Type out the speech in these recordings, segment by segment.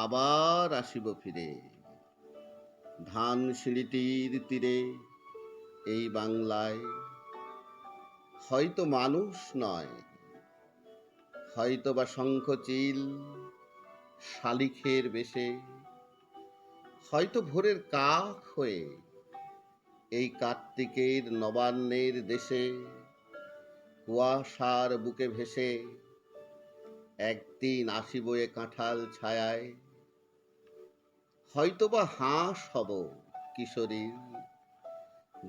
আবার আসিব ফিরে ধান সিঁড়িটির তীরে এই বাংলায়। হয়তো মানুষ নয়, হয়তো বা শঙ্খচিল শালিখের বেশে, হয়তো ভোরের কাক হয়ে এই কার্তিকের নবান্নের দেশে কুয়াশার বুকে ভেসে একদিন আসিব এ কাঁঠাল ছায়ায়। হয়তোবা হাঁস হব কিশোরীর,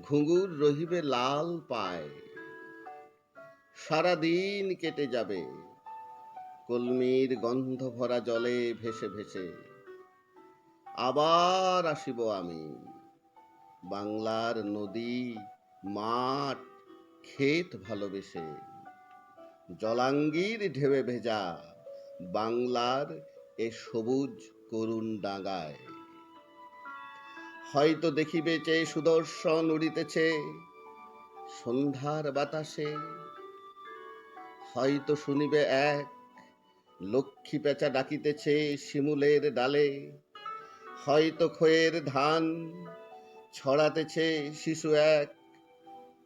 ঘুঙুর রহিবে লাল পায়। সারাদিন কেটে যাবে কলমির গন্ধ ভরা জলে ভেসে ভেসে। আবার আসিব আমি বাংলার নদী, মাঠ, ক্ষেত ভালোবেসে। জলাঙ্গির ঢেউয়ে ভেজা বাংলার এ সবুজ করুণ ডাঙায়। হয়তো দেখিবে চেয়ে সুদর্শন উড়িতেছে সন্ধ্যার বাতাসে, হয়তো শুনিবে এক লক্ষ্মী পেঁচা ডাকিতেছে শিমুলের ডালে, হয়তো খয়ের ধান ছড়াতেছে শিশু এক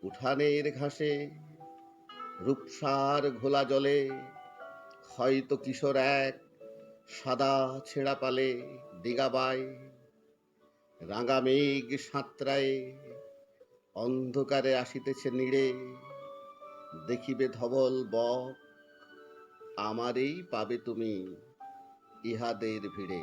উঠানের ঘাসে। রূপসার ঘোলা জলে হয়তো কিশোর এক সাদা ছেঁড়া পালে দিগাবায়। রাঙা মেঘ সাঁতরায়ে অন্ধকারে আসিতেছে নীড়ে, দেখিবে ধবল বক আমারেই পাবে তুমি ইহাদের ভিড়ে।